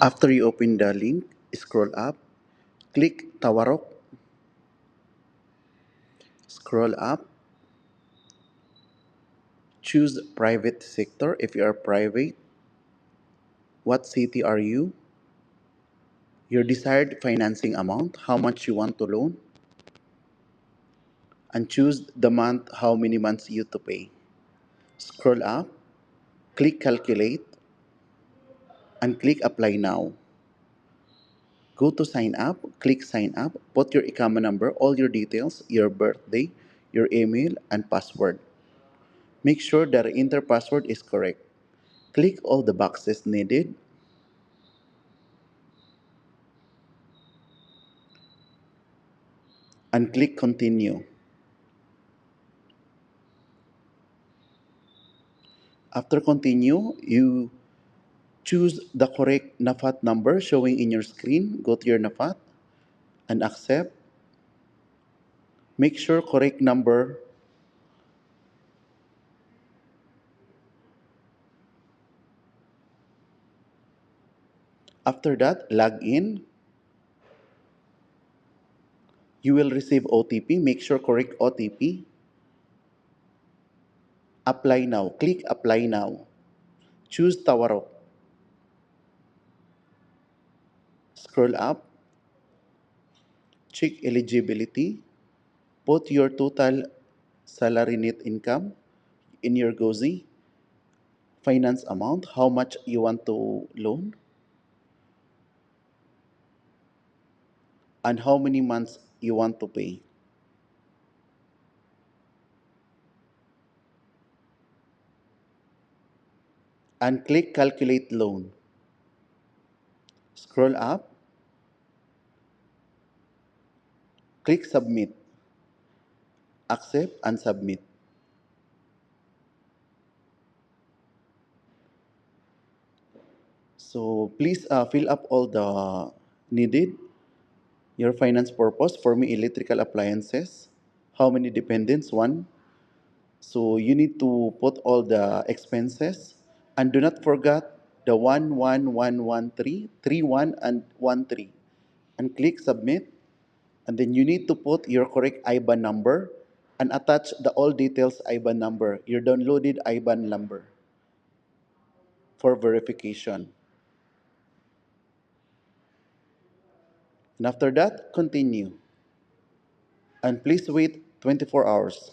After you open the link, scroll up, click Tawarok, scroll up, choose private sector if you are private. What city are you? Your desired financing amount, how much you want to loan, and choose the month, how many months you to pay. Scroll up, click calculate, and click apply now. Go to sign up, click sign up, put your ICAMA number, all your details, your birthday, your email, and password. Make sure that the enter password is correct. Click all the boxes needed and click continue. After continue, you choose the correct NAFAT number showing in your screen. Go to your NAFAT and accept. Make sure correct number. After that, log in. You will receive OTP. Make sure correct OTP. Apply now. Click apply now. Choose Tawarok. Scroll up. Check eligibility. Put your total salary net income in your GOZI. Finance amount, how much you want to loan, and how many months you want to pay. And click calculate loan. Scroll up, click submit, accept and submit. So please fill up all the needed. Your finance purpose, for me, electrical appliances. How many dependents? One. So you need to put all the expenses, and do not forget the 11113, 31 and 13, and click submit. And then you need to put your correct IBAN number and attach the all details IBAN number, your downloaded IBAN number for verification. And after that, continue. And please wait 24 hours.